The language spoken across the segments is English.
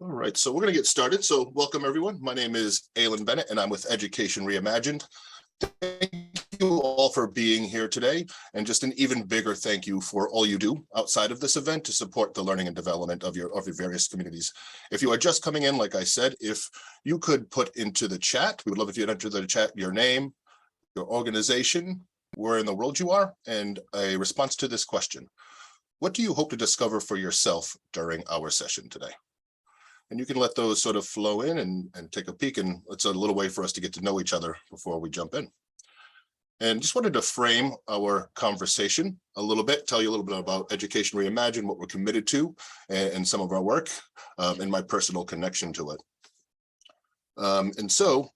All right, so we're going to get started. So welcome everyone. My name is Alin Bennett and I'm with Education Reimagined. Thank you all for being here today, and just an even bigger thank you for all you do outside of this event to support the learning and development of your various communities. If you are just coming in, like I said, if you could put into the chat, we would love if you'd enter the chat your name, your organization, where in the world you are, and a response to this question. What do you hope to discover for yourself during our session today? And you can let those sort of flow in and take a peek, and it's a little way for us to get to know each other before we jump in. And just wanted to frame our conversation a little bit, tell you a little bit about Education Reimagined, what we're committed to, and some of our work, and my personal connection to it. And so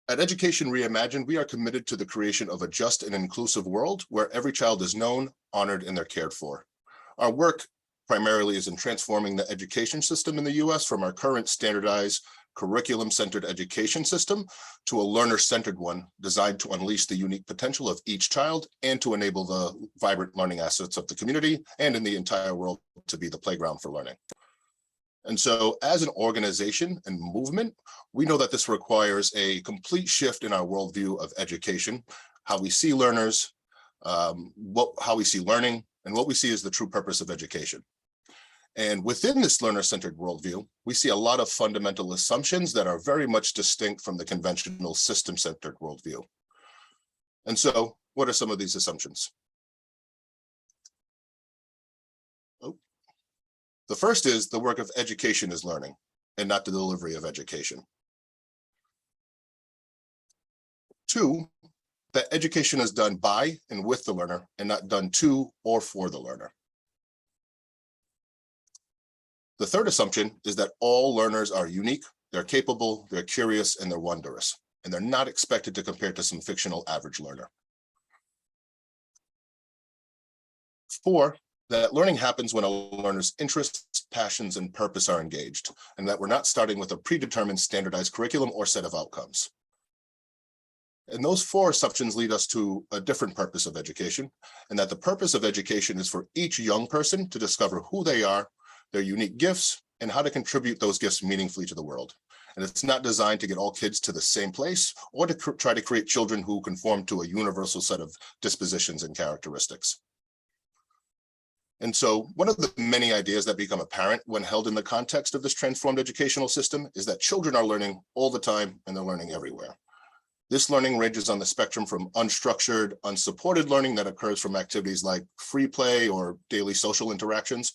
at Education Reimagined, we are committed to the creation of a just and inclusive world where every child is known, honored, and they're cared for. Our work primarily is in transforming the education system in the US from our current standardized curriculum-centered education system to a learner-centered one designed to unleash the unique potential of each child and to enable the vibrant learning assets of the community and in the entire world to be the playground for learning. And so as an organization and movement, we know that this requires a complete shift in our worldview of education, how we see learners, how we see learning, and what we see as the true purpose of education. And within this learner-centered worldview, we see a lot of fundamental assumptions that are very much distinct from the conventional system-centered worldview. And so, what are some of these assumptions? The first is the work of education is learning and not the delivery of education. 2, that education is done by and with the learner and not done to or for the learner. The third assumption is that all learners are unique, they're capable, they're curious, and they're wondrous, and they're not expected to compare to some fictional average learner. 4, that learning happens when a learner's interests, passions, and purpose are engaged, and that we're not starting with a predetermined standardized curriculum or set of outcomes. And those 4 assumptions lead us to a different purpose of education, and that the purpose of education is for each young person to discover who they are, their unique gifts, and how to contribute those gifts meaningfully to the world. And it's not designed to get all kids to the same place or to try to create children who conform to a universal set of dispositions and characteristics. And so one of the many ideas that become apparent when held in the context of this transformed educational system is that children are learning all the time and they're learning everywhere. This learning ranges on the spectrum from unstructured, unsupported learning that occurs from activities like free play or daily social interactions,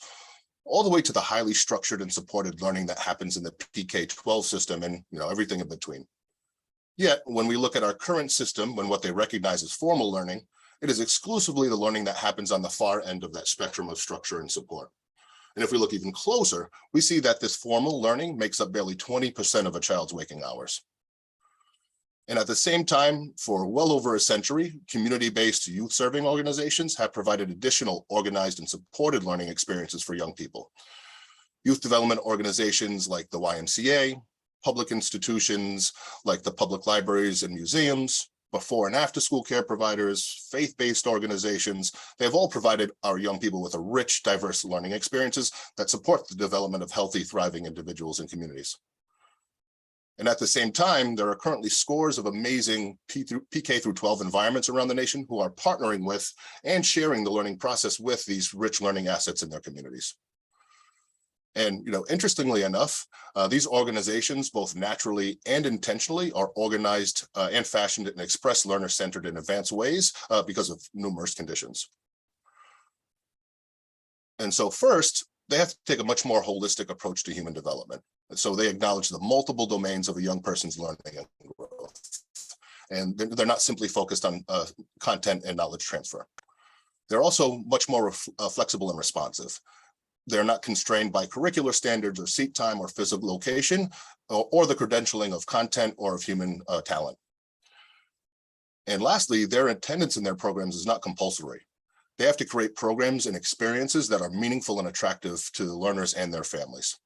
all the way to the highly structured and supported learning that happens in the PK-12 system and everything in between. Yet, when we look at our current system, when what they recognize as formal learning, it is exclusively the learning that happens on the far end of that spectrum of structure and support. And if we look even closer, we see that this formal learning makes up barely 20% of a child's waking hours. And at the same time, for well over a century, community-based youth-serving organizations have provided additional organized and supported learning experiences for young people. Youth development organizations like the YMCA, public institutions like the public libraries and museums, before and after school care providers, faith-based organizations, they have all provided our young people with a rich, diverse learning experiences that support the development of healthy, thriving individuals and communities. And at the same time, there are currently scores of amazing PK through 12 environments around the nation who are partnering with and sharing the learning process with these rich learning assets in their communities. And interestingly enough, these organizations, both naturally and intentionally, are organized and fashioned and express learner-centered in advanced ways because of numerous conditions. And so first, they have to take a much more holistic approach to human development. So they acknowledge the multiple domains of a young person's learning and growth. And they're not simply focused on content and knowledge transfer. They're also much more flexible and responsive. They're not constrained by curricular standards or seat time or physical location or the credentialing of content or of human talent. And lastly, their attendance in their programs is not compulsory. They have to create programs and experiences that are meaningful and attractive to the learners and their families.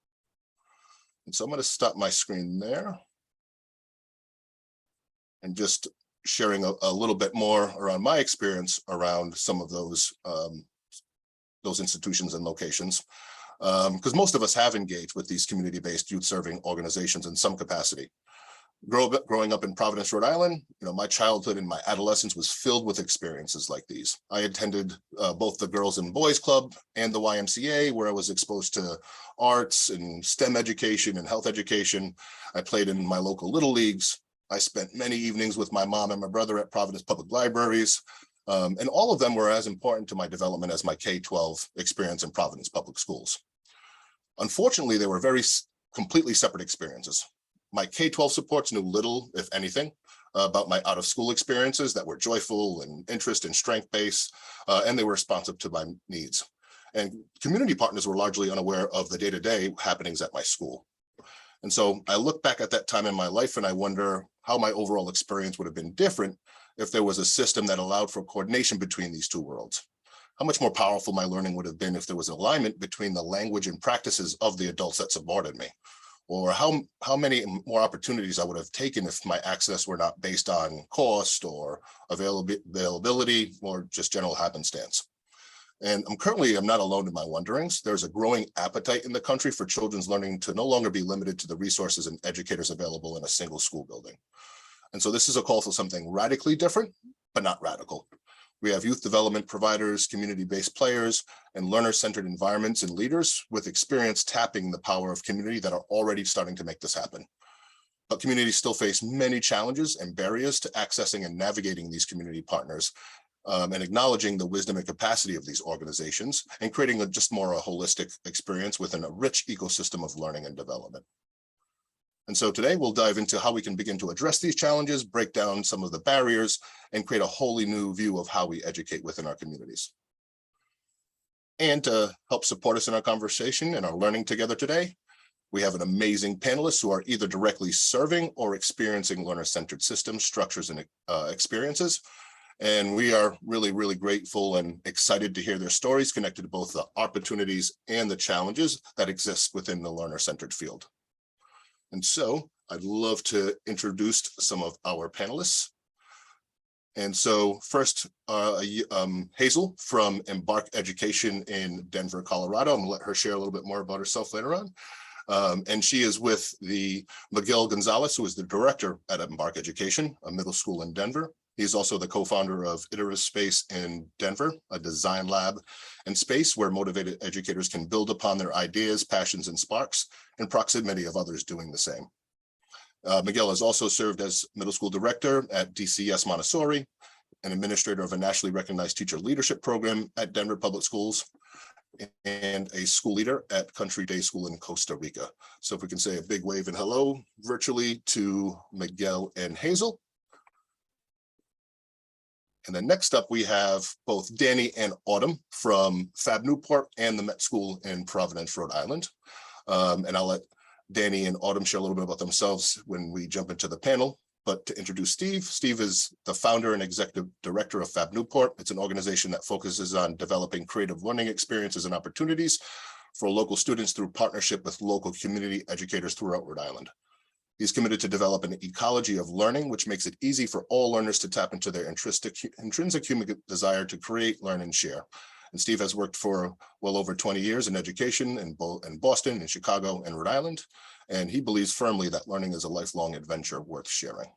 And so I'm going to stop my screen there and just sharing a little bit more around my experience around some of those institutions and locations. because most of us have engaged with these community-based youth serving organizations in some capacity. Growing up in Providence, Rhode Island, my childhood and my adolescence was filled with experiences like these. I attended both the Girls and Boys Club and the YMCA, where I was exposed to arts and STEM education and health education. I played in my local little leagues. I spent many evenings with my mom and my brother at Providence Public Libraries, and all of them were as important to my development as my K-12 experience in Providence Public Schools. Unfortunately, they were completely separate experiences. My K-12 supports knew little, if anything, about my out-of-school experiences that were joyful and interest and strength-based, and they were responsive to my needs. And community partners were largely unaware of the day-to-day happenings at my school. And so I look back at that time in my life and I wonder how my overall experience would have been different if there was a system that allowed for coordination between these two worlds. How much more powerful my learning would have been if there was alignment between the language and practices of the adults that supported me. Or how many more opportunities I would have taken if my access were not based on cost or availability or just general happenstance. And I'm not alone in my wonderings. There's a growing appetite in the country for children's learning to no longer be limited to the resources and educators available in a single school building. And so this is a call for something radically different, but not radical. We have youth development providers, community-based players, and learner-centered environments and leaders with experience tapping the power of community that are already starting to make this happen. But communities still face many challenges and barriers to accessing and navigating these community partners, and acknowledging the wisdom and capacity of these organizations and creating a holistic experience within a rich ecosystem of learning and development. And so today we'll dive into how we can begin to address these challenges, break down some of the barriers, and create a wholly new view of how we educate within our communities. And to help support us in our conversation and our learning together today, we have an amazing panelists who are either directly serving or experiencing learner-centered systems, structures, and experiences. And we are really, really grateful and excited to hear their stories connected to both the opportunities and the challenges that exist within the learner-centered field. And so I'd love to introduce some of our panelists. And so first, Hazel from Embark Education in Denver, Colorado. I'm gonna let her share a little bit more about herself later on. And she is with the Miguel Gonzalez, who is the director at Embark Education, a middle school in Denver. He's also the co-founder of Iterative Space in Denver, a design lab and space where motivated educators can build upon their ideas, passions, and sparks in proximity of others doing the same. Miguel has also served as middle school director at DCS Montessori, an administrator of a nationally recognized teacher leadership program at Denver Public Schools, and a school leader at Country Day School in Costa Rica. So if we can say a big wave and hello virtually to Miguel and Hazel. And then next up, we have both Danny and Autumn from Fab Newport and the Met School in Providence, Rhode Island. And I'll let Danny and Autumn share a little bit about themselves when we jump into the panel. But to introduce Steve, Steve is the founder and executive director of Fab Newport. It's an organization that focuses on developing creative learning experiences and opportunities for local students through partnership with local community educators throughout Rhode Island. He's committed to develop an ecology of learning, which makes it easy for all learners to tap into their intrinsic human desire to create, learn, and share. And Steve has worked for well over 20 years in education in Boston, in Chicago, and Rhode Island. And he believes firmly that learning is a lifelong adventure worth sharing.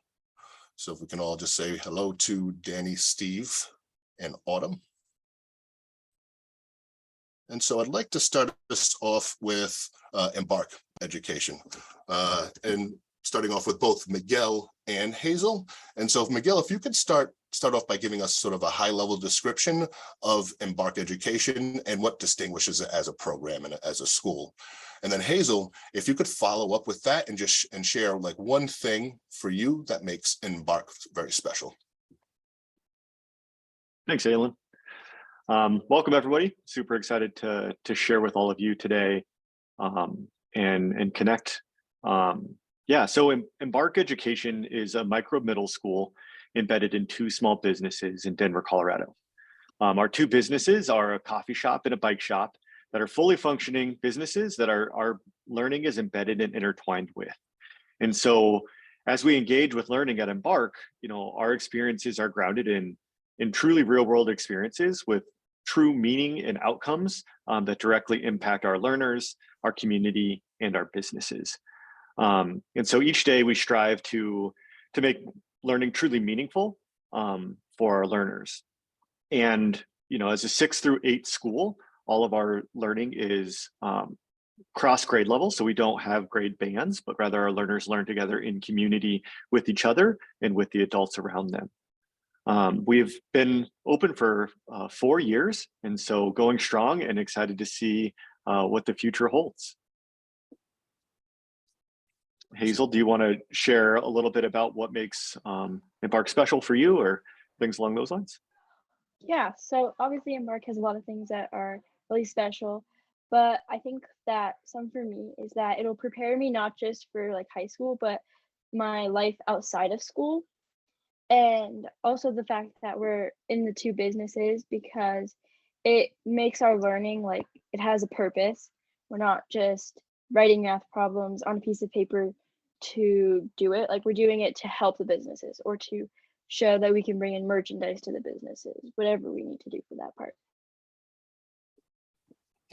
So if we can all just say hello to Danny, Steve, and Autumn. And so I'd like to start us off with Embark Education. And starting off with both Miguel and Hazel. And so Miguel, if you could start off by giving us sort of a high level description of Embark Education and what distinguishes it as a program and as a school. And then Hazel, if you could follow up with that and just share like one thing for you that makes Embark very special. Thanks, Alin. Welcome everybody. Super excited to share with all of you today and connect. So Embark Education is a micro middle school embedded in 2 small businesses in Denver, Colorado. Our 2 businesses are a coffee shop and a bike shop that are fully functioning businesses that our learning is embedded and intertwined with. And so as we engage with learning at Embark, our experiences are grounded in truly real world experiences with true meaning and outcomes that directly impact our learners, our community, and our businesses. And so each day we strive to make learning truly meaningful for our learners. And as a 6th through 8th school, all of our learning is cross grade level. So we don't have grade bands, but rather our learners learn together in community with each other and with the adults around them. We've been open for 4 years, and so going strong and excited to see what the future holds. Hazel, do you want to share a little bit about what makes Embark special for you, or things along those lines? Yeah, so obviously Embark has a lot of things that are really special, but I think that some for me is that it'll prepare me not just for like high school, but my life outside of school. And also the fact that we're in the 2 businesses, because it makes our learning like it has a purpose. We're not just writing math problems on a piece of paper to do it. Like, we're doing it to help the businesses or to show that we can bring in merchandise to the businesses, whatever we need to do for that part.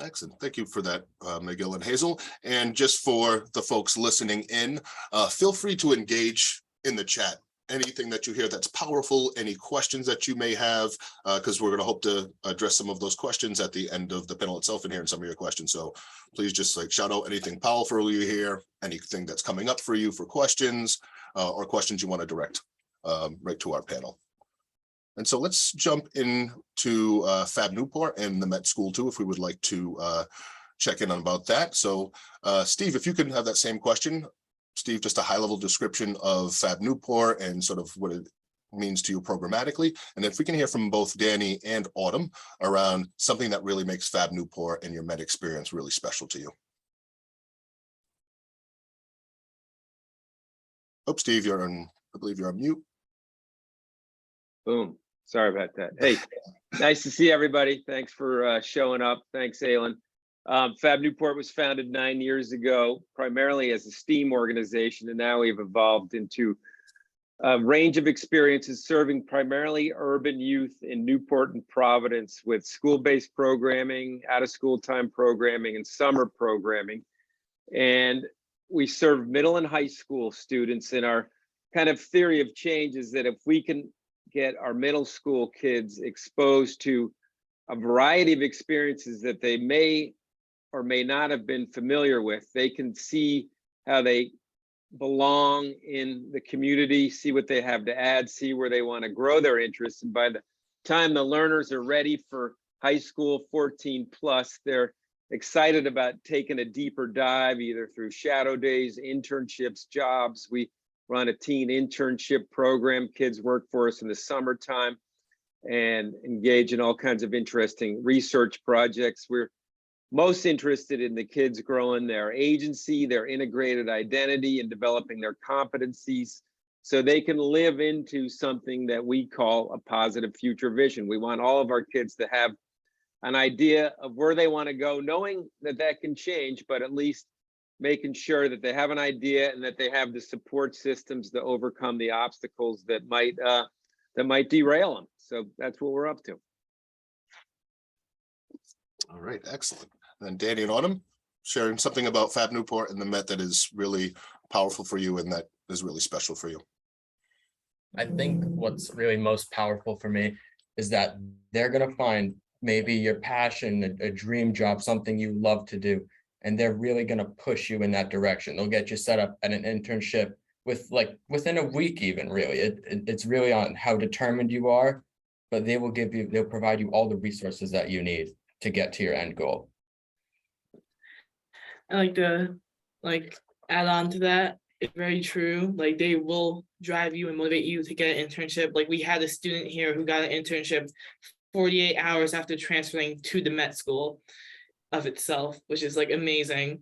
Excellent. Thank you for that, Miguel and Hazel. And just for the folks listening in, feel free to engage in the chat. Anything that you hear that's powerful, any questions that you may have, because we're going to hope to address some of those questions at the end of the panel itself and hearing some of your questions. So please just shout out anything powerful you hear, anything that's coming up for you for questions, or questions you want to direct right to our panel. And so let's jump into Fab Newport and the Met School too, if we would like to check in on about that. So Steve, if you could have that same question. Steve, just a high-level description of Fab Newport and sort of what it means to you programmatically. And if we can hear from both Danny and Autumn around something that really makes Fab Newport and your Met experience really special to you. Oh, Steve, I believe you're on mute. Boom. Sorry about that. Hey, nice to see everybody. Thanks for showing up. Thanks, Alin. Fab Newport was founded 9 years ago, primarily as a STEAM organization, and now we've evolved into a range of experiences serving primarily urban youth in Newport and Providence with school-based programming, out-of-school time programming, and summer programming. And we serve middle and high school students, and our kind of theory of change is that if we can get our middle school kids exposed to a variety of experiences that they may or may not have been familiar with, they can see how they belong in the community, see what they have to add, see where they want to grow their interests. And by the time the learners are ready for high school 14 plus, they're excited about taking a deeper dive, either through shadow days, internships, jobs. We run a teen internship program. Kids work for us in the summertime and engage in all kinds of interesting research projects. We're most interested in the kids growing their agency, their integrated identity, and developing their competencies so they can live into something that we call a positive future vision. We want all of our kids to have an idea of where they want to go, knowing that that can change, but at least making sure that they have an idea and that they have the support systems to overcome the obstacles that might derail them. So that's what we're up to. All right, excellent. And Danny and Autumn, sharing something about Fab Newport and the Met that is really powerful for you and that is really special for you. I think what's really most powerful for me is that they're going to find maybe your passion, a dream job, something you love to do, and they're really going to push you in that direction. They'll get you set up at an internship within a week even, really. It's really on how determined you are, but they'll provide you all the resources that you need to get to your end goal. I like to add on to that. It's very true. Like, they will drive you and motivate you to get an internship. Like, we had a student here who got an internship 48 hours after transferring to the Met School of itself, which is amazing.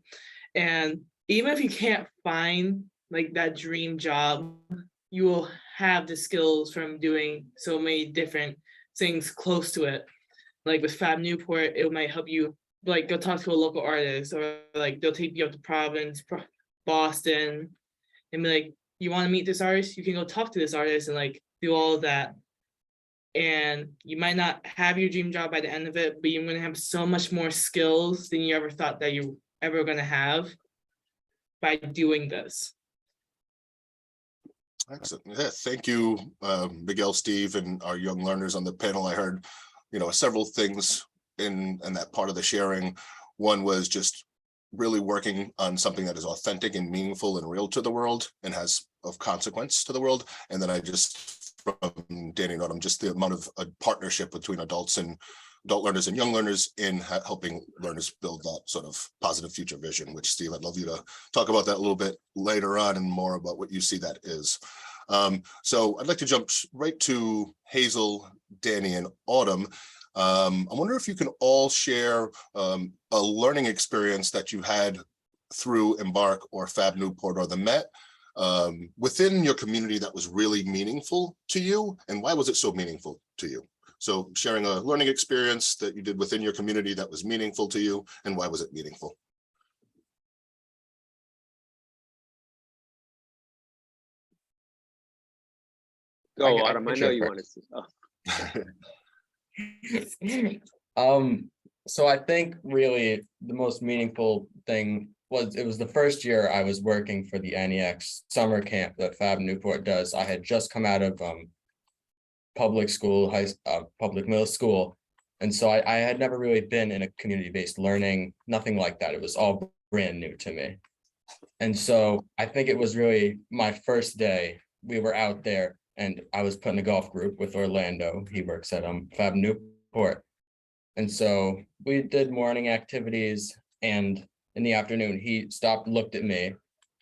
And even if you can't find that dream job, you will have the skills from doing so many different things close to it. Like with Fab Newport, it might help you go talk to a local artist, or they'll take you up to Providence, Boston, and be like, you want to meet this artist? You can go talk to this artist and do all of that. and you might not have your dream job by the end of it, but you're going to have so much more skills than you ever thought that you ever going to have by doing this. Excellent. Yeah, thank you, Miguel, Steve, and our young learners on the panel. I heard, several things in that part of the sharing. One was just really working on something that is authentic and meaningful and real to the world and has of consequence to the world. And then I just, from Danny and Autumn, just the amount of a partnership between adult learners and young learners in helping learners build that sort of positive future vision, which, Steve, I'd love you to talk about that a little bit later on and more about what you see that is. So I'd like to jump right to Hazel, Danny, and Autumn. I wonder if you can all share a learning experience that you had through Embark or Fab Newport or the Met within your community that was really meaningful to you, and why was it so meaningful to you? So sharing a learning experience that you did within your community that was meaningful to you, and why was it meaningful? Go, I Autumn. I can know share you first. wanted to. So I think really the most meaningful thing was it was the first year I was working for the NEX summer camp that Fab Newport does. I had just come out of public school, public middle school. And so I had never really been in a community-based learning, nothing like that. It was all brand new to me. And so I think it was really my first day. We were out there and I was put in a golf group with Orlando. He works at Fab Newport. And so we did morning activities, and in the afternoon, he stopped, looked at me.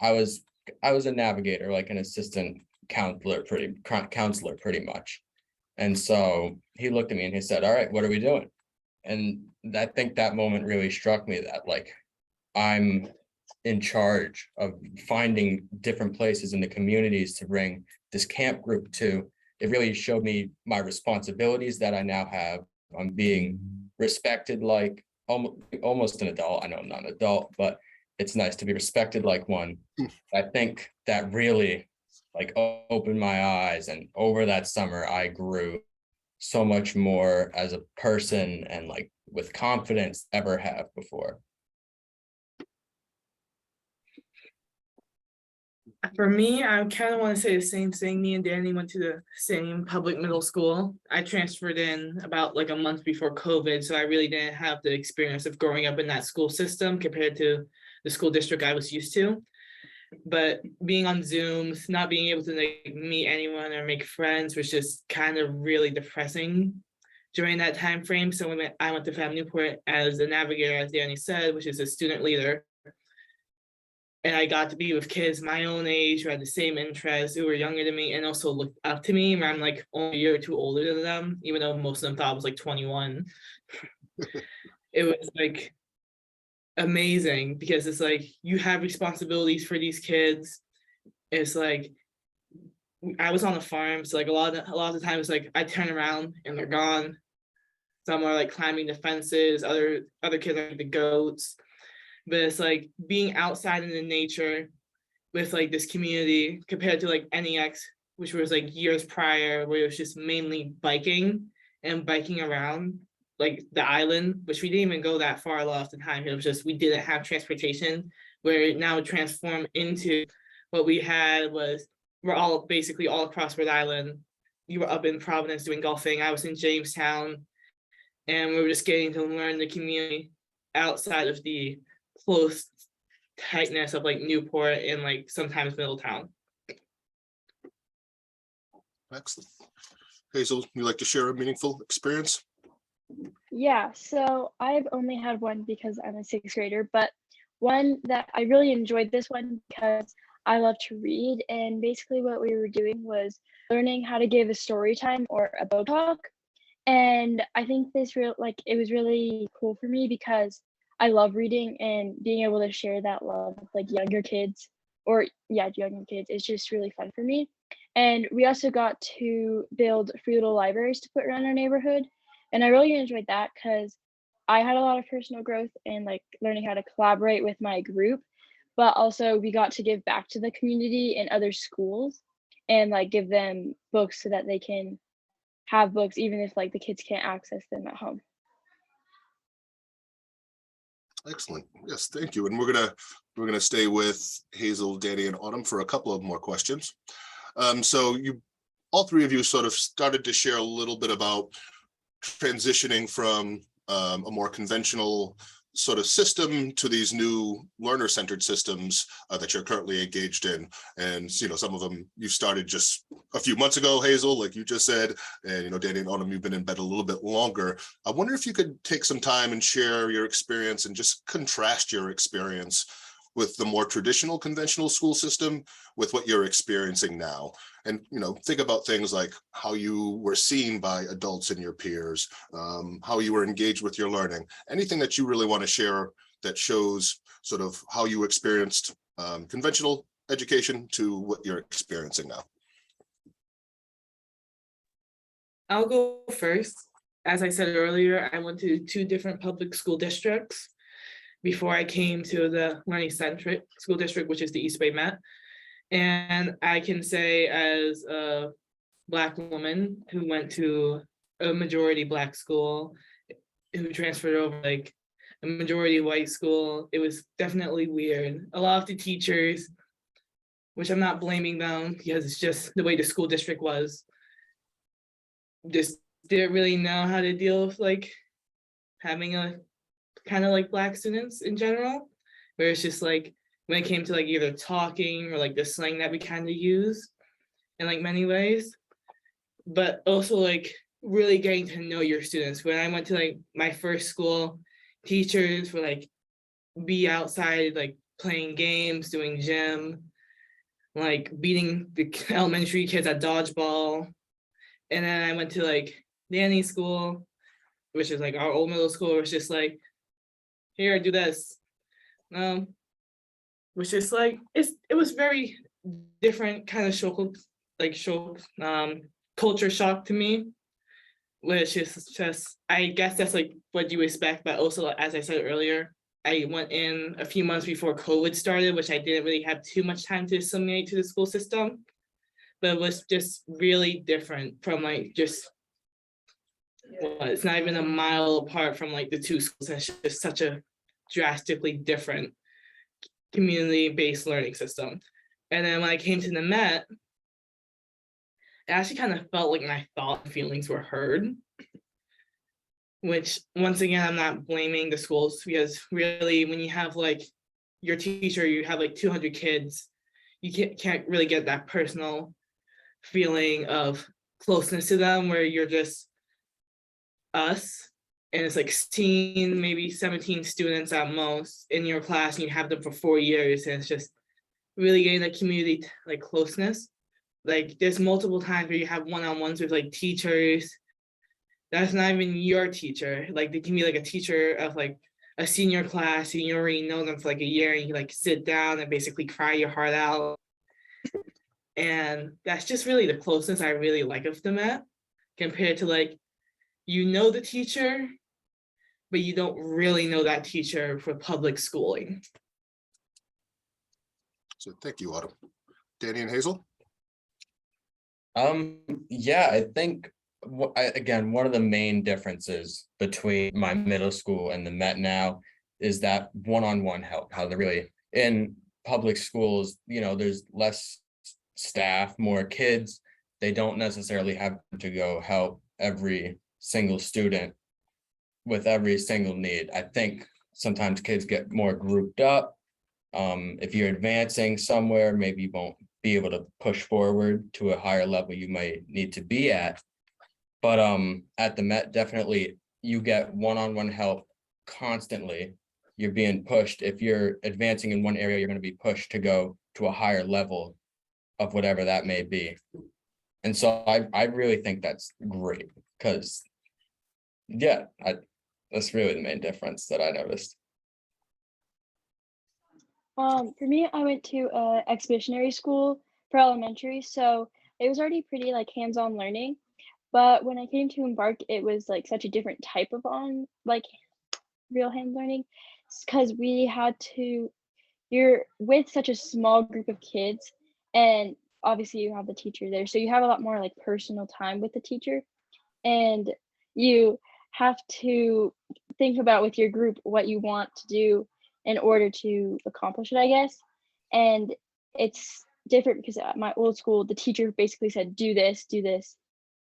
I was a navigator, like an assistant counselor pretty much. And so he looked at me and he said, "All right, what are we doing?" And I think that moment really struck me that like I'm in charge of finding different places in the communities to bring this camp group to. It really showed me my responsibilities that I now have. I'm being respected like almost an adult. I know I'm not an adult, but it's nice to be respected like one. I think that really like opened my eyes, and over that summer I grew so much more as a person and like with confidence ever have before. For me, I kind of want to say the same thing. Me and Danny went to the same public middle school. I transferred in about like a month before COVID, so I really didn't have the experience of growing up in that school system compared to the school district I was used to. But being on Zooms, not being able to like meet anyone or make friends was just kind of really depressing during that time frame. So when I went to Fab Newport as a navigator, as Danny said, which is a student leader, and I got to be with kids my own age who had the same interests, who were younger than me and also looked up to me, where I'm like only a year or two older than them, even though most of them thought I was like 21. It was like amazing because it's like you have responsibilities for these kids. It's like I was on a farm, so like a lot of the times like I turn around and they're gone. Some are like climbing the fences, other kids are like the goats. But it's like being outside in the nature with like this community compared to like NEX, which was like years prior, where it was just mainly biking and biking around like the island, which we didn't even go that far a lot of the time. It was just we didn't have transportation, where it now transformed into what we had was we're all basically all across Rhode Island. You were up in Providence doing golfing. I was in Jamestown, and we were just getting to learn the community outside of the close tightness of like Newport and like sometimes Middletown. Excellent. Hazel, you like to share a meaningful experience? Yeah, so I've only had one because I'm a sixth grader, but one that I really enjoyed this one because I love to read, and basically what we were doing was learning how to give a story time or a book talk. And I think it was really cool for me because I love reading, and being able to share that love with like younger kids is just really fun for me. And we also got to build free little libraries to put around our neighborhood. And I really enjoyed that because I had a lot of personal growth and like learning how to collaborate with my group, but also we got to give back to the community and other schools and like give them books so that they can have books, even if like the kids can't access them at home. Excellent. Yes, thank you. And we're gonna stay with Hazel, Danny, and Autumn for a couple of more questions. So you, all three of you, sort of started to share a little bit about transitioning from a more conventional sort of system to these new learner-centered systems that you're currently engaged in. And some of them you started just a few months ago, Hazel, like you just said, and Danny and Autumn, you've been in bed a little bit longer. I wonder if you could take some time and share your experience and just contrast your experience with the more traditional conventional school system with what you're experiencing now. And think about things like how you were seen by adults and your peers, how you were engaged with your learning, anything that you really want to share that shows sort of how you experienced conventional education to what you're experiencing now. I'll go first. As I said earlier, I went to 2 different public school districts before I came to the learning-centric school district, which is the East Bay Met. And I can say, as a Black woman who went to a majority Black school, who transferred over like a majority white school, it was definitely weird. A lot of the teachers, which I'm not blaming them because it's just the way the school district was, just didn't really know how to deal with like having a kind of like Black students in general, where it's just like when it came to like either talking or like the slang that we kind of use in like many ways, but also like really getting to know your students. When I went to like my first school, teachers were like be outside like playing games, doing gym, like beating the elementary kids at dodgeball. And then I went to like Danny's school, which is like our old middle school, where it's just like, here, do this. Which is like, it was very different kind of culture shock to me, which is just, I guess that's like what you expect, but also, as I said earlier, I went in a few months before COVID started, which I didn't really have too much time to assimilate to the school system, but it was just really different from like just, well, it's not even a mile apart from like the 2 schools. It's just such a drastically different community-based learning system. And then when I came to the Met, it actually kind of felt like my thought and feelings were heard, which once again, I'm not blaming the schools, because really when you have like your teacher, you have like 200 kids, you can't really get that personal feeling of closeness to them, where you're just us, and it's like 16, maybe 17 students at most in your class, and you have them for 4 years, and it's just really getting the community like closeness. Like there's multiple times where you have one-on-ones with like teachers that's not even your teacher. Like they can be like a teacher of like a senior class, and you already know them for like a year, and you like sit down and basically cry your heart out. And that's just really the closeness I really like of the Met, compared to like, the teacher, but you don't really know that teacher for public schooling. So thank you, Autumn. Danny and Hazel? Yeah, I think again, one of the main differences between my middle school and the Met now is that one-on-one help, how they're really in public schools, there's less staff, more kids. They don't necessarily have to go help every single student with every single need. I think sometimes kids get more grouped up. If you're advancing somewhere, maybe you won't be able to push forward to a higher level you might need to be at. But at the Met, definitely you get one-on-one help constantly. You're being pushed. If you're advancing in one area, you're going to be pushed to go to a higher level of whatever that may be. And so I really think that's great, because that's really the main difference that I noticed. For me, I went to a expeditionary school for elementary, so it was already pretty like hands-on learning. But when I came to Embark, it was like such a different type of real hand learning, because you're with such a small group of kids, and obviously you have the teacher there, so you have a lot more like personal time with the teacher. and you have to think about with your group what you want to do in order to accomplish it, I guess. And it's different because at my old school, the teacher basically said, do this,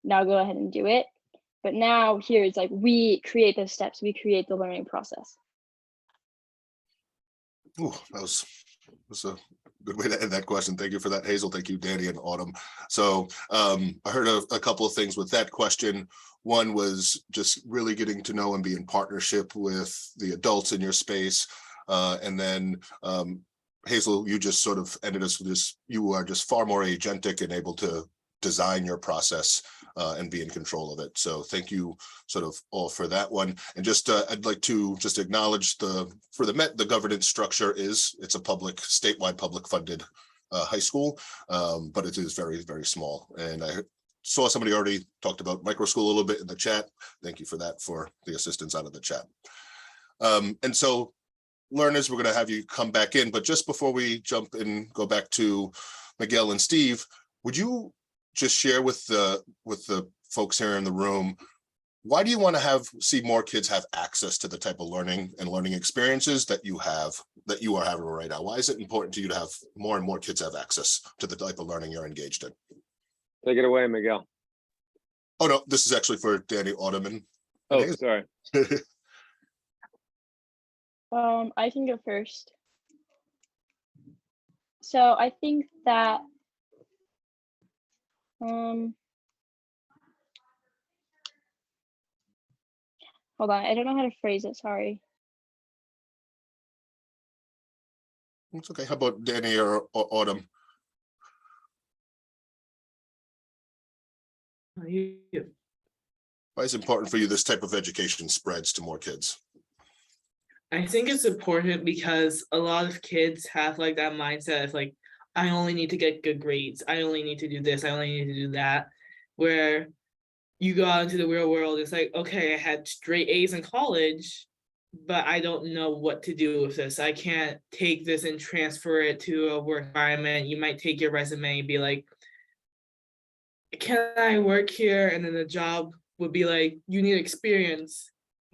now go ahead and do it. But now here it's like we create the steps, we create the learning process. Ooh, that was a good way to end that question. Thank you for that, Hazel. Thank you, Danny and Autumn. So I heard a couple of things with that question. One was just really getting to know and be in partnership with the adults in your space. And then Hazel, you just sort of ended us with this, you are just far more agentic and able to design your process and be in control of it. So thank you sort of all for that one. And just I'd like to just acknowledge for the Met, the governance structure it's a statewide public funded high school, but it is very, very small. And I saw somebody already talked about micro school a little bit in the chat. Thank you for that, for the assistance out of the chat. And so learners, we're going to have you come back in, but just before we jump and go back to Miguel and Steve, would you just share with the folks here in the room, why do you want to see more kids have access to the type of learning and learning experiences that you are having right now? Why is it important to you to have more and more kids have access to the type of learning you're engaged in? Take it away, Miguel. Oh no, this is actually for Danny, Autumn, and Oh, sorry. I can go first. So I think that hold on, I don't know how to phrase it, sorry. It's okay. How about Danny or Autumn? Why is it important for you this type of education spreads to more kids? I think it's important because a lot of kids have like that mindset of like, I only need to get good grades. I only need to do this. I only need to do that. Where you go out into the real world, it's like, okay, I had straight A's in college, but I don't know what to do with this. I can't take this and transfer it to a work environment. You might take your resume and be like, can I work here? And then the job would be like, you need experience.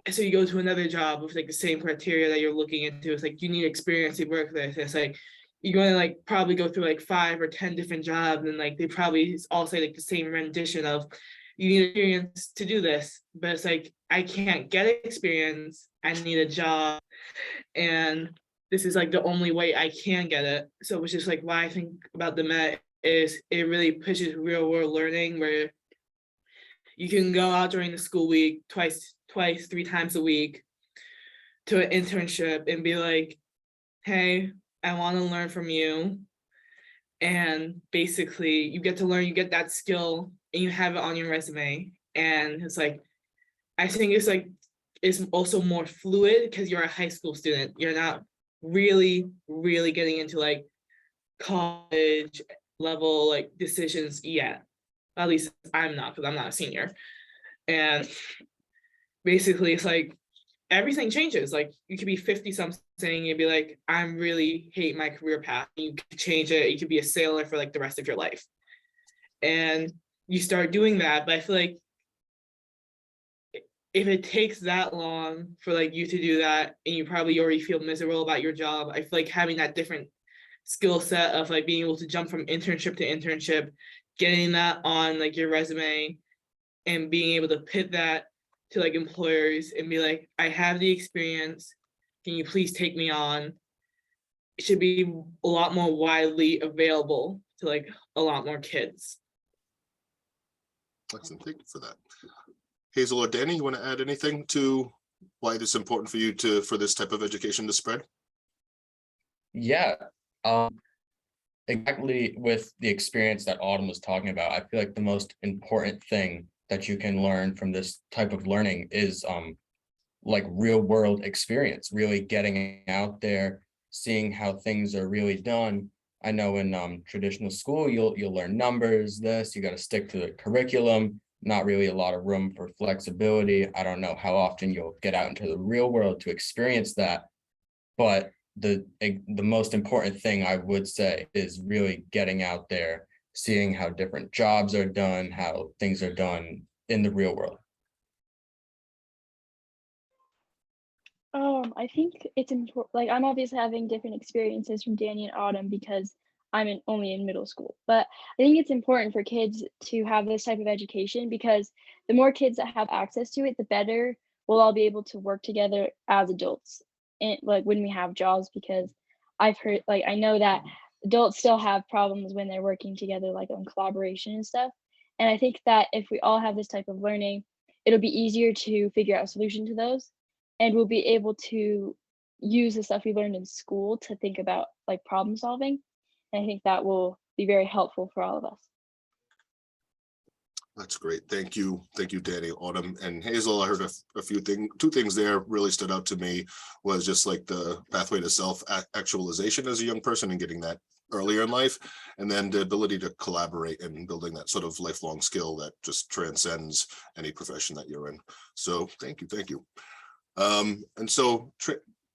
So you go to another job with like the same criteria that you're looking into. It's like, you need experience to work there. It's like, you're going to like probably go through like 5 or 10 different jobs, and like they probably all say like the same rendition of, you need experience to do this. But it's like, I can't get experience. I need a job. And this is like the only way I can get it. So which is like why I think about the Met is it really pushes real world learning, where you can go out during the school week twice, 3 times a week to an internship and be like, hey, I want to learn from you. And basically you get to learn, you get that skill and you have it on your resume. And it's like, I think it's also more fluid because you're a high school student. You're not really getting into like college level like decisions yet. At least I'm not, because I'm not a senior. And basically it's like everything changes. Like you could be 50 something, you'd be like, I'm really hate my career path. You could change it. You could be a sailor for like the rest of your life. And you start doing that. But I feel like if it takes that long for like you to do that, and you probably already feel miserable about your job, I feel like having that different skill set of like being able to jump from internship to internship, getting that on like your resume and being able to pit that to like employers and be like, I have the experience, can you please take me on? It should be a lot more widely available to like a lot more kids. Excellent, thank you for that. Hazel or Danny, you want to add anything to why it is important for you for this type of education to spread? Yeah, exactly with the experience that Autumn was talking about, I feel like the most important thing that you can learn from this type of learning is like real world experience, really getting out there, seeing how things are really done. I know in traditional school, you'll learn numbers, you got to stick to the curriculum, not really a lot of room for flexibility. I don't know how often you'll get out into the real world to experience that, but the most important thing I would say is really getting out there, seeing how different jobs are done, how things are done in the real world? I think it's important. Like, I'm obviously having different experiences from Danny and Autumn because only in middle school. But I think it's important for kids to have this type of education because the more kids that have access to it, the better we'll all be able to work together as adults. And like when we have jobs, because I know that adults still have problems when they're working together, like on collaboration and stuff. And I think that if we all have this type of learning, it'll be easier to figure out a solution to those, and we'll be able to use the stuff we learned in school to think about like problem solving. And I think that will be very helpful for all of us. That's great. Thank you. Thank you, Danny, Autumn, and Hazel. I heard a few things, two things there really stood out to me was just like the pathway to self-actualization as a young person and getting that earlier in life, and then the ability to collaborate and building that sort of lifelong skill that just transcends any profession that you're in. So thank you. Thank you. And so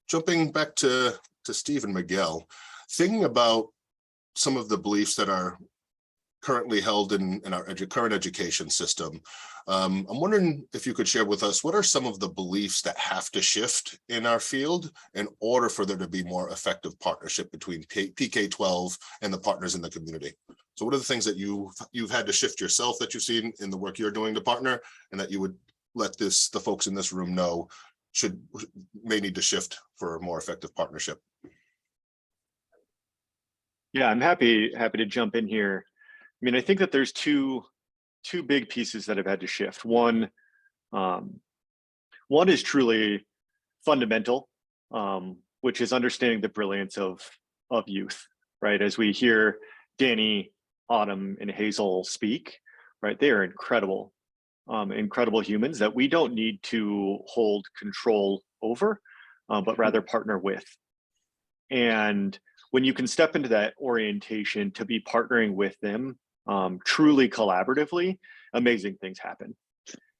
jumping back to Steve and Miguel, thinking about some of the beliefs that are currently held in our current education system. I'm wondering if you could share with us, what are some of the beliefs that have to shift in our field in order for there to be more effective partnership between PK-12 and the partners in the community? So what are the things that you've had to shift yourself that you've seen in the work you're doing to partner, and that you would let the folks in this room know may need to shift for a more effective partnership? Yeah, I'm happy to jump in here. I mean, I think that there's two big pieces that have had to shift. One is truly fundamental, which is understanding the brilliance of youth, right? As we hear Danny, Autumn, and Hazel speak, right? They are incredible humans that we don't need to hold control over, but rather partner with. And when you can step into that orientation to be partnering with them truly collaboratively, amazing things happen.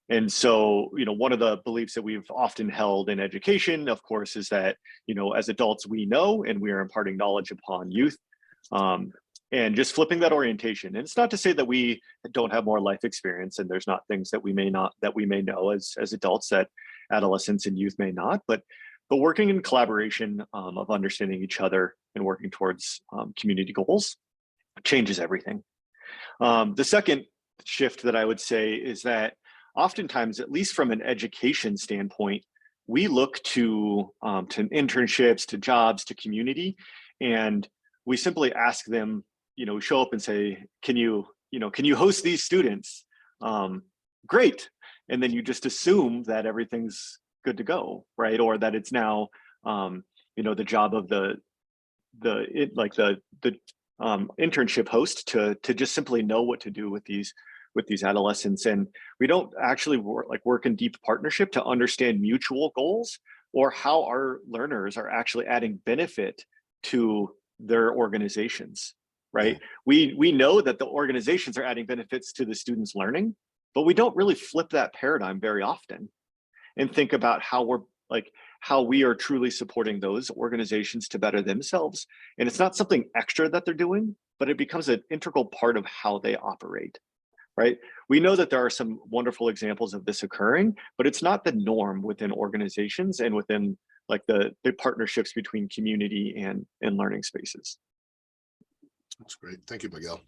And so, one of the beliefs that we've often held in education, of course, is that, as adults, we know, and we are imparting knowledge upon youth, and just flipping that orientation. And it's not to say that we don't have more life experience and there's not things that we may know as adults that adolescents and youth may not, but working in collaboration of understanding each other and working towards community goals changes everything. The second shift that I would say is that oftentimes, at least from an education standpoint, we look to internships, to jobs, to community, and we simply ask them, show up and say, can you host these students? Great. And then you just assume that everything's good to go, right? Or that it's now, the job of the internship host to just simply know what to do with these adolescents. And we don't actually work in deep partnership to understand mutual goals or how our learners are actually adding benefit to their organizations, right? We know that the organizations are adding benefits to the students' learning, but we don't really flip that paradigm very often and think about how we are truly supporting those organizations to better themselves. And it's not something extra that they're doing, but it becomes an integral part of how they operate, right? We know that there are some wonderful examples of this occurring, but it's not the norm within organizations and within the partnerships between community and learning spaces. That's great. Thank you, Miguel.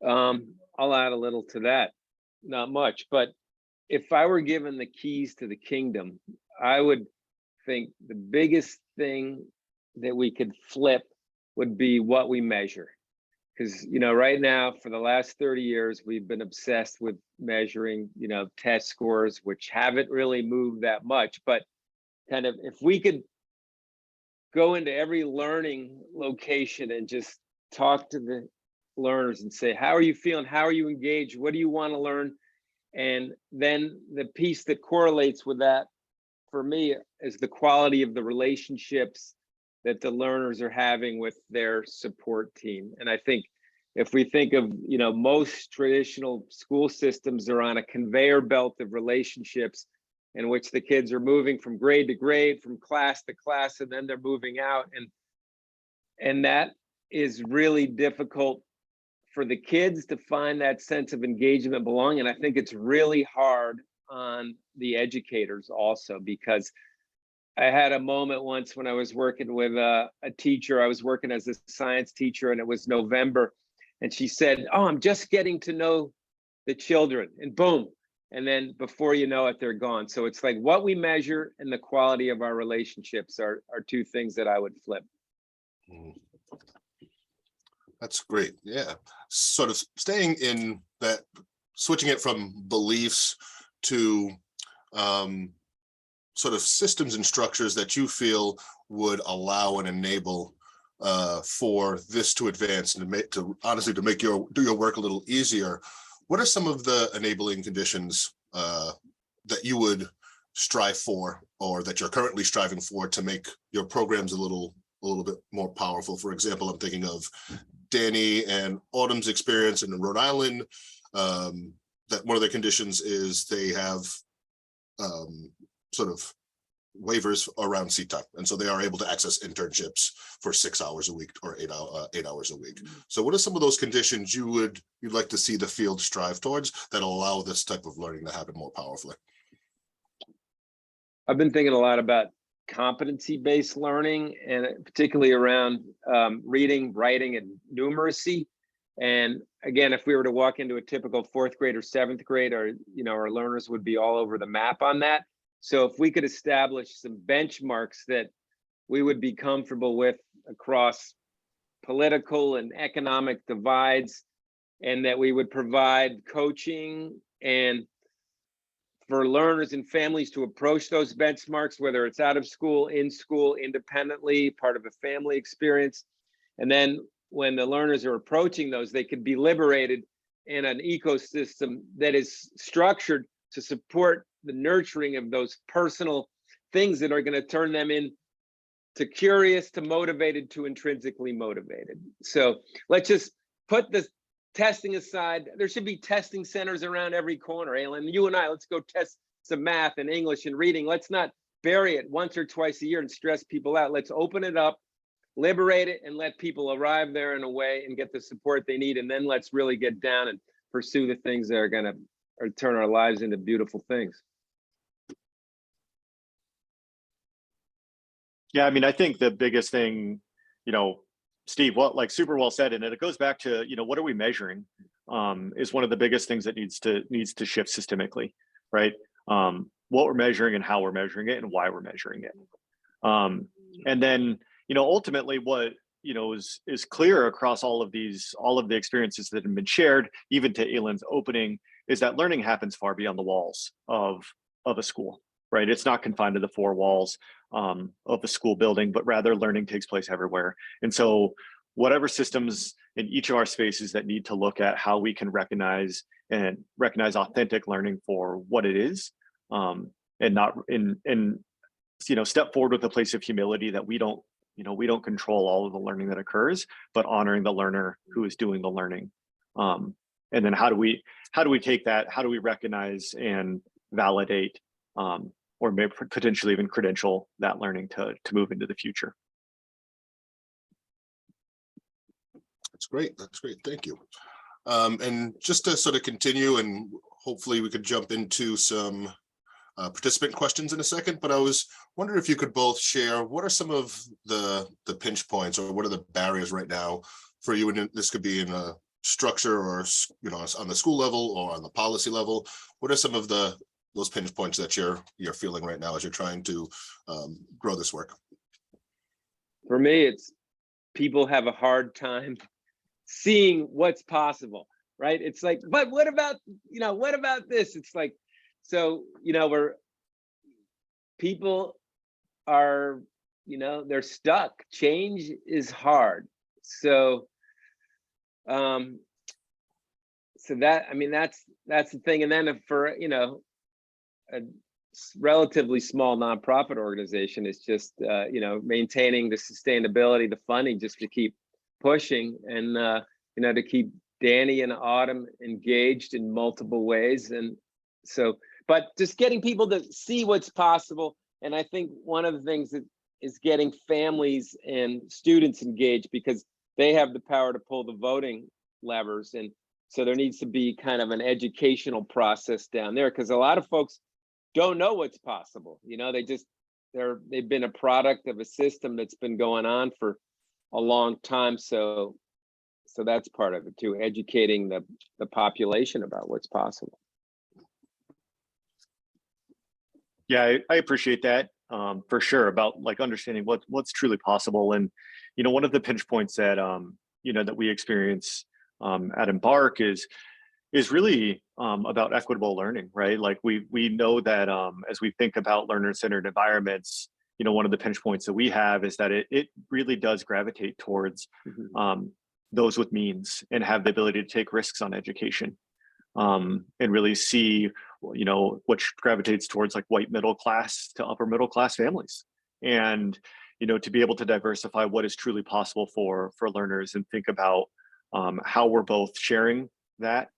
I'll add a little to that, not much, but if I were given the keys to the kingdom, I would think the biggest thing that we could flip would be what we measure. Because, right now, for the last 30 years, we've been obsessed with measuring, test scores, which haven't really moved that much. But kind of if we could go into every learning location and just talk to the learners and say, how are you feeling? How are you engaged? What do you want to learn? And then the piece that correlates with that for me is the quality of the relationships that the learners are having with their support team. And I think if we think of, most traditional school systems are on a conveyor belt of relationships in which the kids are moving from grade to grade, from class to class, and then they're moving out. And that is really difficult for the kids to find that sense of engagement and belonging. And I think it's really hard on the educators also, because I had a moment once when I was working with a teacher. I was working as a science teacher, and it was November, and she said, "Oh, I'm just getting to know the children," and boom. And then before you know it, they're gone. So it's like what we measure and the quality of our relationships are two things that I would flip. That's great. Yeah. Sort of staying in that, switching it from beliefs to sort of systems and structures that you feel would allow and enable for this to advance and to make your work a little easier. What are some of the enabling conditions that you would strive for, or that you're currently striving for, to make your programs a little bit more powerful? For example, I'm thinking of Danny and Autumn's experience in Rhode Island. That one of the conditions is they have sort of waivers around seat time, and so they are able to access internships for 6 hours a week or 8 hours a week. So what are some of those conditions you'd like to see the field strive towards that allow this type of learning to happen more powerfully? I've been thinking a lot about competency-based learning, and particularly around reading, writing, and numeracy. And again, if we were to walk into a typical 4th grade or 7th grade, our learners would be all over the map on that. So if we could establish some benchmarks that we would be comfortable with across political and economic divides, and that we would provide coaching and for learners and families to approach those benchmarks, whether it's out of school, in school, independently, part of a family experience. And then when the learners are approaching those, they could be liberated in an ecosystem that is structured to support the nurturing of those personal things that are going to turn them into curious, to motivated, to intrinsically motivated. So let's just put the testing aside. There should be testing centers around every corner. Alin, you and I, let's go test some math and English and reading. Let's not bury it once or twice a year and stress people out. Let's open it up, liberate it, and let people arrive there in a way and get the support they need. And then let's really get down and pursue the things that are going to turn our lives into beautiful things. Yeah, I mean, I think the biggest thing, Steve, super well said, and it goes back to, what are we measuring? Is one of the biggest things that needs to shift systemically, right? What we're measuring and how we're measuring it and why we're measuring it. And then, ultimately what, is clear across all of the experiences that have been shared, even to Alin's opening, is that learning happens far beyond the walls of a school, right? It's not confined to the 4 walls of the school building, but rather learning takes place everywhere. And so whatever systems in each of our spaces that need to look at how we can recognize authentic learning for what it is, and not step forward with a place of humility that we don't control all of the learning that occurs, but honoring the learner who is doing the learning. And then how do we take that? How do we recognize and validate, or maybe potentially even credential that learning to move into the future? That's great. That's great. Thank you. And just to sort of continue, and hopefully we could jump into some participant questions in a second, but I was wondering if you could both share what are some of the pinch points, or what are the barriers right now for you? And this could be in a structure, or on the school level or on the policy level. What are some of those pinch points that you're feeling right now as you're trying to grow this work? For me, it's people have a hard time seeing what's possible, right? It's like, but what about this? It's like, so, people are, they're stuck. Change is hard. So, that's the thing. And then for, a relatively small nonprofit organization, is just, maintaining the sustainability, the funding, just to keep pushing, and, to keep Danny and Autumn engaged in multiple ways. And so, but just getting people to see what's possible. And I think one of the things that is getting families and students engaged, because they have the power to pull the voting levers. And so there needs to be kind of an educational process down there, because a lot of folks don't know what's possible. You know, they've been a product of a system that's been going on for a long time. So that's part of it too, educating the population about what's possible. Yeah, I appreciate that for sure, about like understanding what's truly possible. And you know, one of the pinch points that you know, that we experience at Embark is really about equitable learning, right? Like we know that as we think about learner-centered environments, you know, one of the pinch points that we have is that it really does gravitate towards those with means and have the ability to take risks on education, and really see, you know, which gravitates towards like white middle class to upper middle class families. And, you know, to be able to diversify what is truly possible for learners and think about how we're both sharing that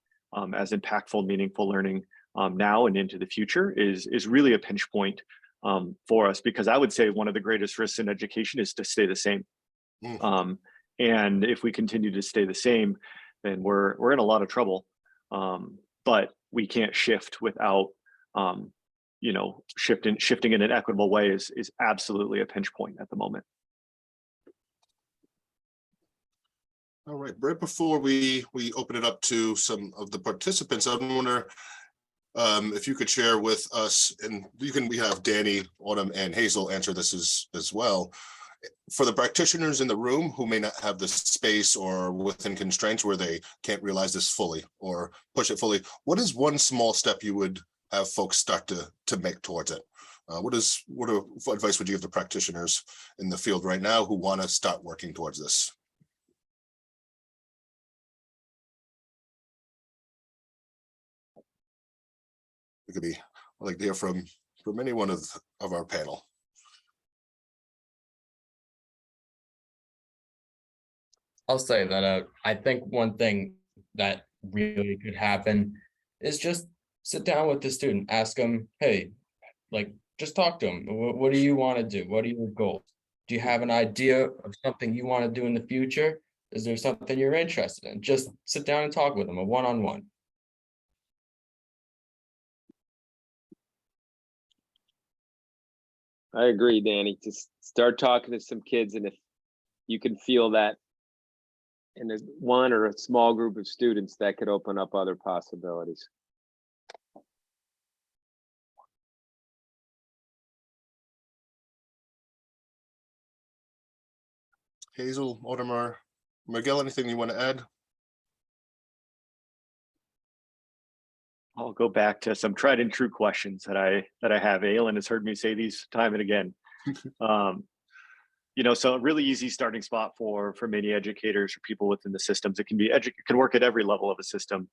as impactful, meaningful learning now and into the future is really a pinch point for us, because I would say one of the greatest risks in education is to stay the same. And if we continue to stay the same, then we're in a lot of trouble. But we can't shift without, you know, shifting in an equitable way is absolutely a pinch point at the moment. All right, right before we open it up to some of the participants, I wonder if you could share with us, and we have Danny, Autumn, and Hazel answer this as well. For the practitioners in the room who may not have the space or within constraints where they can't realize this fully or push it fully, what is one small step you would have folks start to make towards it? What advice would you give to practitioners in the field right now who want to start working towards this? It could be, I'd like to hear from anyone of our panel. I'll say that I think one thing that really could happen is just sit down with the student, ask them, hey, like just talk to them. What do you want to do? What are your goals? Do you have an idea of something you want to do in the future? Is there something you're interested in? Just sit down and talk with them, a one-on-one. I agree, Danny. Just start talking to some kids, and if you can feel that in one or a small group of students, that could open up other possibilities. Hazel, Autumn, Miguel, anything you want to add? I'll go back to some tried and true questions that I have. Alin has heard me say these time and again. You know, so a really easy starting spot for many educators or people within the systems, it can work at every level of a system,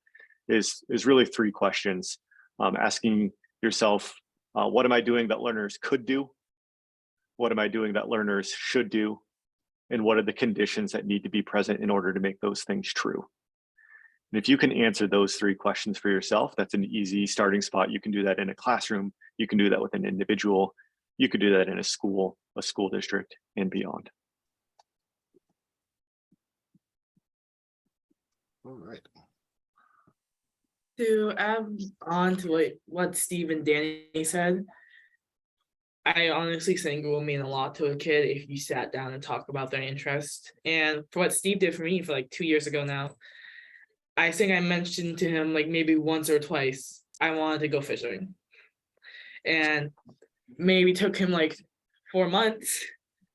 is really three questions. Asking yourself, what am I doing that learners could do? What am I doing that learners should do? And what are the conditions that need to be present in order to make those things true? And if you can answer those three questions for yourself, that's an easy starting spot. You can do that in a classroom. You can do that with an individual. You could do that in a school district, and beyond. All right. To add on to what Steve and Danny said, I honestly think it will mean a lot to a kid if you sat down and talked about their interest. And for what Steve did for me for like 2 years ago now, I think I mentioned to him like maybe once or twice I wanted to go fishing, and maybe took him like 4 months,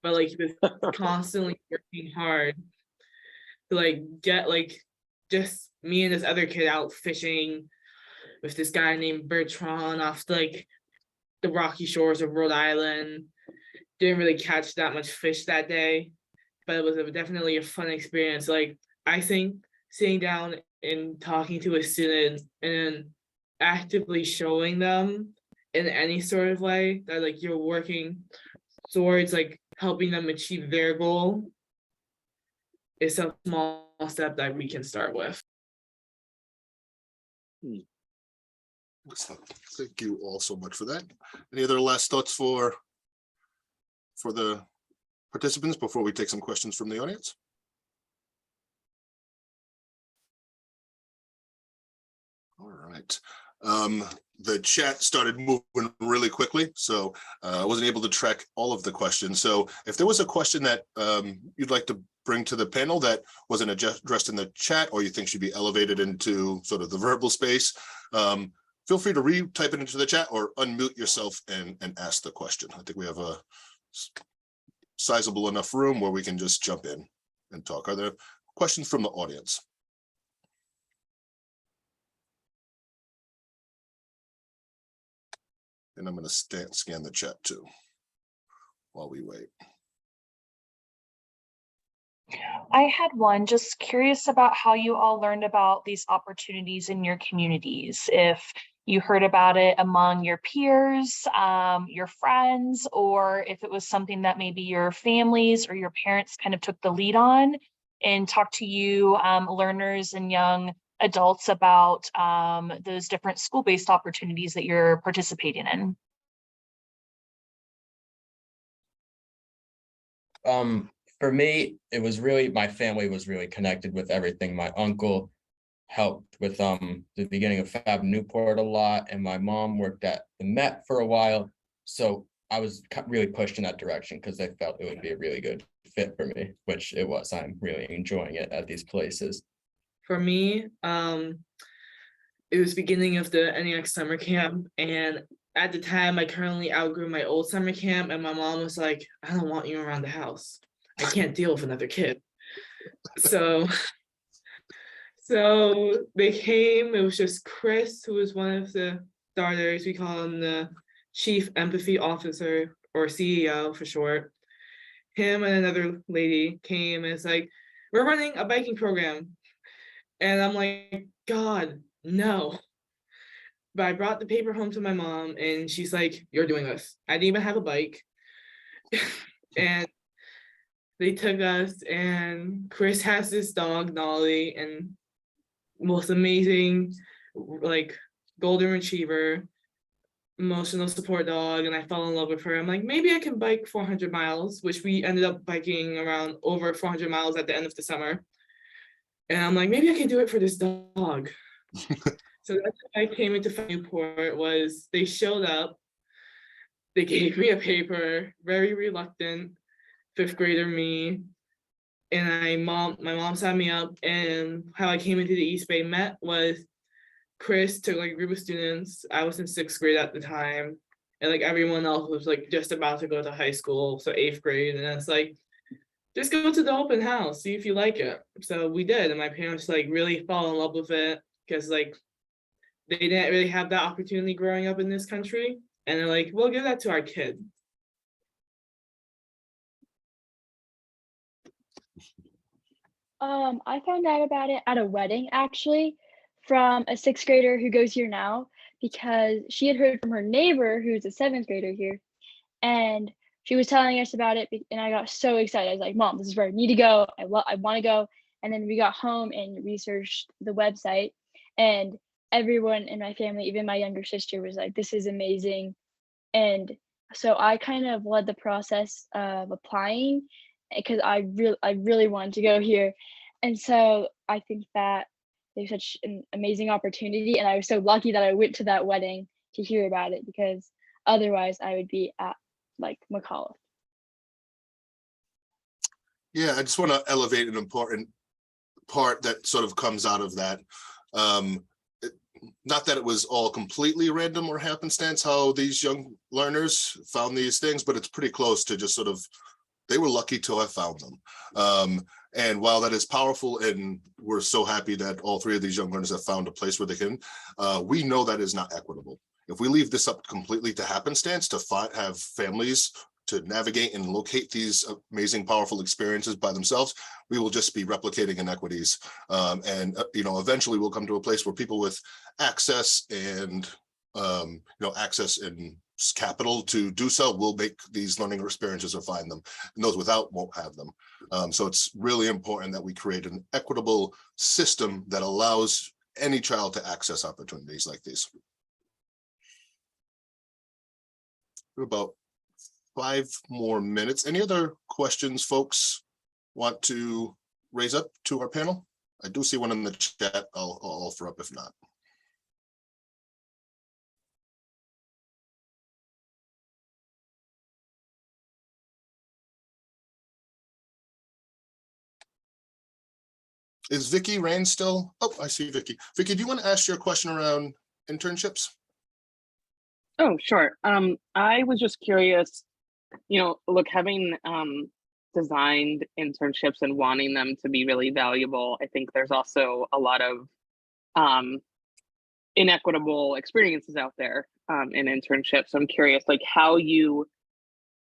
but like he was constantly working hard to like get like just me and this other kid out fishing with this guy named Bertrand off like the rocky shores of Rhode Island. Didn't really catch that much fish that day, but it was definitely a fun experience. Like I think sitting down and talking to a student and actively showing them in any sort of way that like you're working towards like helping them achieve their goal is a small step that we can start with. Excellent. Thank you all so much for that. Any other last thoughts for the participants before we take some questions from the audience? All right. The chat started moving really quickly, so I wasn't able to track all of the questions. So if there was a question that you'd like to bring to the panel that wasn't addressed in the chat, or you think should be elevated into sort of the verbal space, feel free to re-type it into the chat or unmute yourself and ask the question. I think we have a sizable enough room where we can just jump in and talk. Are there questions from the audience? And I'm going to scan the chat too while we wait. I had one, just curious about how you all learned about these opportunities in your communities. If you heard about it among your peers, your friends, or if it was something that maybe your families or your parents kind of took the lead on and talked to you learners and young adults about those different school-based opportunities that you're participating in. For me, it was really, my family was really connected with everything. My uncle helped with the beginning of Fab Newport a lot, and my mom worked at the Met for a while. So I was really pushed in that direction because I felt it would be a really good fit for me, which it was. I'm really enjoying it at these places. For me, it was beginning of the NEX summer camp, and at the time I currently outgrew my old summer camp, and my mom was like, I don't want you around the house. I can't deal with another kid. So they came. It was just Chris, who was one of the starters. We call him the Chief Empathy Officer, or CEO for short. Him and another lady came, and it's like, we're running a biking program. And I'm like, God, no. But I brought the paper home to my mom, and she's like, you're doing this. I didn't even have a bike. And they took us, and Chris has this dog, Nolly, and most amazing, like, golden retriever, emotional support dog, and I fell in love with her. I'm like, maybe I can bike 400 miles, which we ended up biking around over 400 miles at the end of the summer. And I'm like, maybe I can do it for this dog. So that's how I came into Newport. Was they showed up, they gave me a paper, very reluctant, 5th grader me, and my mom signed me up. And how I came into the East Bay Met was Chris took like a group of students. I was in 6th grade at the time, and like everyone else was like just about to go to high school, so 8th grade, and it's like, just go to the open house, see if you like it. So we did, and my parents like really fell in love with it because like they didn't really have that opportunity growing up in this country, and they're like, we'll give that to our kid. I found out about it at a wedding, actually, from a 6th grader who goes here now, because she had heard from her neighbor who's a 7th grader here, and she was telling us about it, and I got so excited. I was like, Mom, this is where I need to go. I want to go. And then we got home and researched the website, and everyone in my family, even my younger sister, was like, this is amazing. And so I kind of led the process of applying because I really wanted to go here. And so I think that there's such an amazing opportunity, and I was so lucky that I went to that wedding to hear about it, because otherwise I would be at like McAuliffe. Yeah, I just want to elevate an important part that sort of comes out of that. Not that it was all completely random or happenstance how these young learners found these things, but it's pretty close to just sort of, they were lucky to have found them. And while that is powerful, and we're so happy that all 3 of these young learners have found a place where they can, we know that is not equitable. If we leave this up completely to happenstance, to have families to navigate and locate these amazing, powerful experiences by themselves, we will just be replicating inequities. And eventually we'll come to a place where people with access and access and capital to do so will make these learning experiences or find them, and those without won't have them. So it's really important that we create an equitable system that allows any child to access opportunities like these. We're about 5 more minutes. Any other questions folks want to raise up to our panel? I do see one in the chat. I'll offer up if not. Is Vicky Rain still? Oh, I see Vicky. Vicky, do you want to ask your question around internships? Oh, sure. I was just curious, look, having designed internships and wanting them to be really valuable, I think there's also a lot of inequitable experiences out there in internships. So I'm curious, like, how you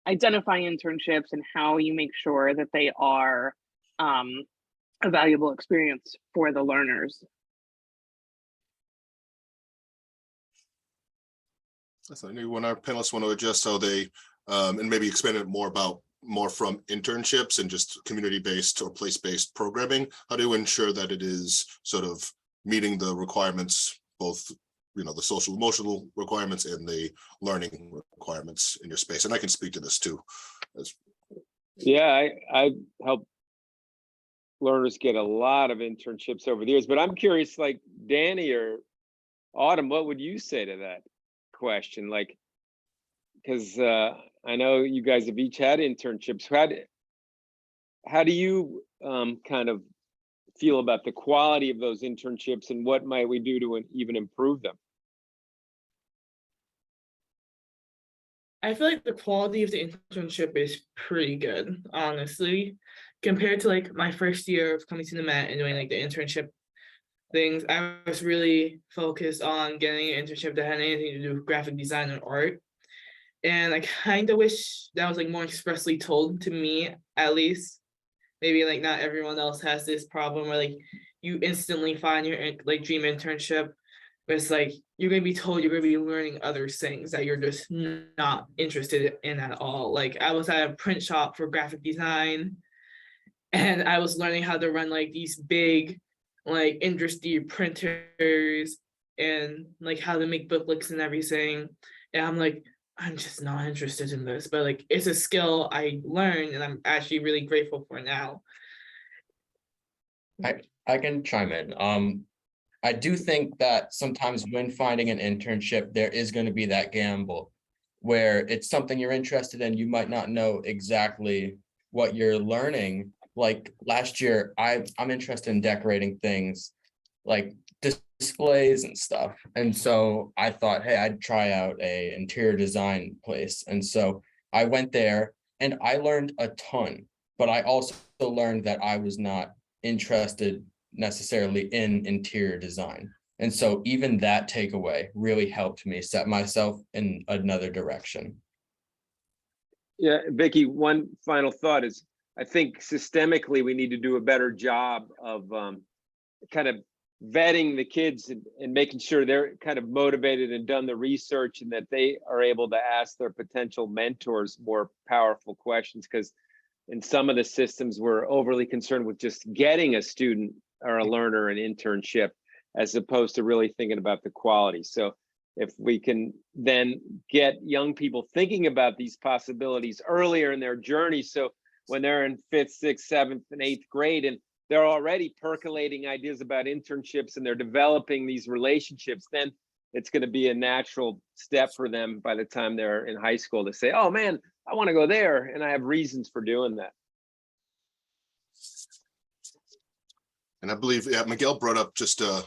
identify internships and how you make sure that they are a valuable experience for the learners. So anyone our panelists want to adjust how they and maybe expand it more from internships and just community-based or place-based programming, how do you ensure that it is sort of meeting the requirements, both the social emotional requirements and the learning requirements in your space? And I can speak to this too. Yeah, I help learners get a lot of internships over the years, but I'm curious, like Danny or Autumn, what would you say to that question? Like, because I know you guys have each had internships. How do you kind of feel about the quality of those internships, and what might we do to even improve them? I feel like the quality of the internship is pretty good, honestly, compared to like my first year of coming to the Met and doing like the internship things. I was really focused on getting an internship that had anything to do with graphic design and art. And I kind of wish that was like more expressly told to me, at least. Maybe like not everyone else has this problem where like you instantly find your like dream internship, but it's like you're gonna be told you're gonna be learning other things that you're just not interested in at all. Like I was at a print shop for graphic design, and I was learning how to run like these big like industry printers and like how to make booklets and everything. And I'm like, I'm just not interested in this, but like it's a skill I learned and I'm actually really grateful for now. I can chime in. I do think that sometimes when finding an internship, there is going to be that gamble where it's something you're interested in. You might not know exactly what you're learning. Like last year, I'm interested in decorating things like displays and stuff. And so I thought, hey, I'd try out a interior design place. And so I went there and I learned a ton, but I also learned that I was not interested necessarily in interior design. And so even that takeaway really helped me set myself in another direction. Yeah, Vicky, one final thought is, I think systemically we need to do a better job of kind of vetting the kids and making sure they're kind of motivated and done the research and that they are able to ask their potential mentors more powerful questions. Because in some of the systems, we're overly concerned with just getting a student or a learner an internship, as opposed to really thinking about the quality. So if we can then get young people thinking about these possibilities earlier in their journey, so when they're in 5th, 6th, 7th, and 8th grade, and they're already percolating ideas about internships and they're developing these relationships, then it's going to be a natural step for them by the time they're in high school to say, oh man, I want to go there, and I have reasons for doing that. And I believe, yeah, Miguel brought up just a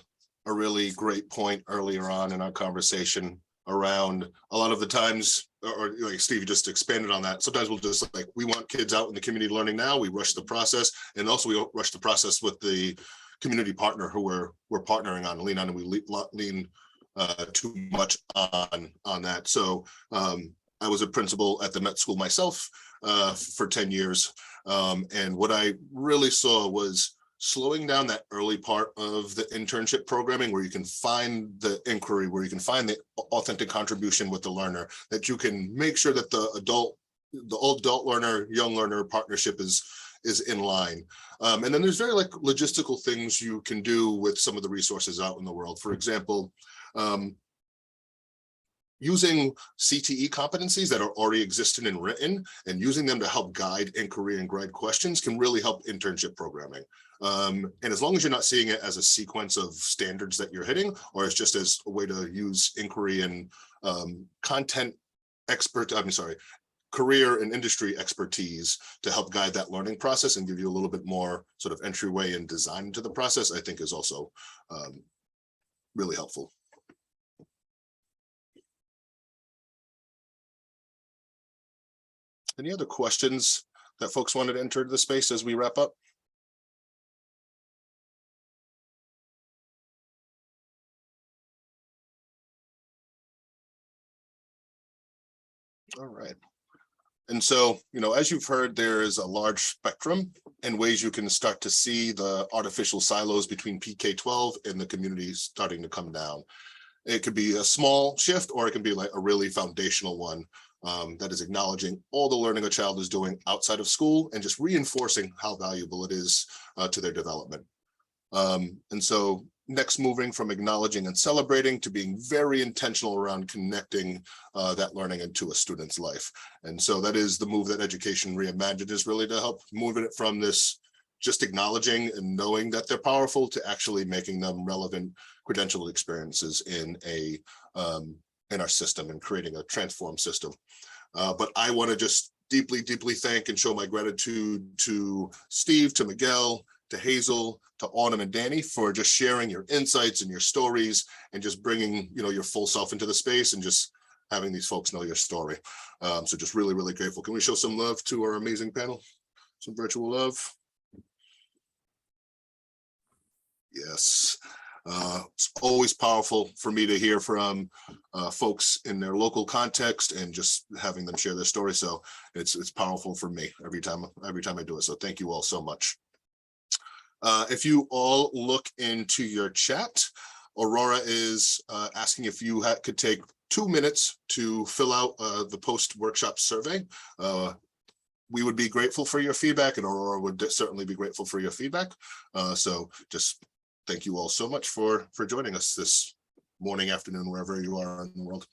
really great point earlier on in our conversation around a lot of the times, or like Steve just expanded on that. Sometimes we'll just like, we want kids out in the community learning now. We rush the process, and also we rush the process with the community partner who we're partnering on, lean on, and we lean too much on that. So I was a principal at the Met School myself for 10 years. And what I really saw was slowing down that early part of the internship programming, where you can find the inquiry, where you can find the authentic contribution with the learner, that you can make sure that the adult learner, young learner partnership is in line. And then there's very like logistical things you can do with some of the resources out in the world. For example, using CTE competencies that are already existing and written and using them to help guide inquiry and guide questions can really help internship programming. And as long as you're not seeing it as a sequence of standards that you're hitting, or it's just as a way to use inquiry and career and industry expertise to help guide that learning process and give you a little bit more sort of entryway and design into the process, I think is also really helpful. Any other questions that folks wanted to enter the space as we wrap up? All right. And so, as you've heard, there is a large spectrum and ways you can start to see the artificial silos between PK-12 and the community starting to come down. It could be a small shift, or it can be like a really foundational one that is acknowledging all the learning a child is doing outside of school and just reinforcing how valuable it is to their development. And so next, moving from acknowledging and celebrating to being very intentional around connecting that learning into a student's life. And so that is the move that Education Reimagined is really to help moving it from this just acknowledging and knowing that they're powerful to actually making them relevant credentialed experiences in our system and creating a transformed system. But I want to just deeply, deeply thank and show my gratitude to Steve, to Miguel, to Hazel, to Autumn and Danny for just sharing your insights and your stories and just bringing, your full self into the space and just having these folks know your story. So just really, really grateful. Can we show some love to our amazing panel? Some virtual love. Yes. It's always powerful for me to hear from folks in their local context and just having them share their story. So it's powerful for me every time I do it. So thank you all so much. If you all look into your chat, Aurora is asking if you could take 2 minutes to fill out the post-workshop survey. We would be grateful for your feedback, and Aurora would certainly be grateful for your feedback. So just thank you all so much for joining us this morning, afternoon, wherever you are in the world.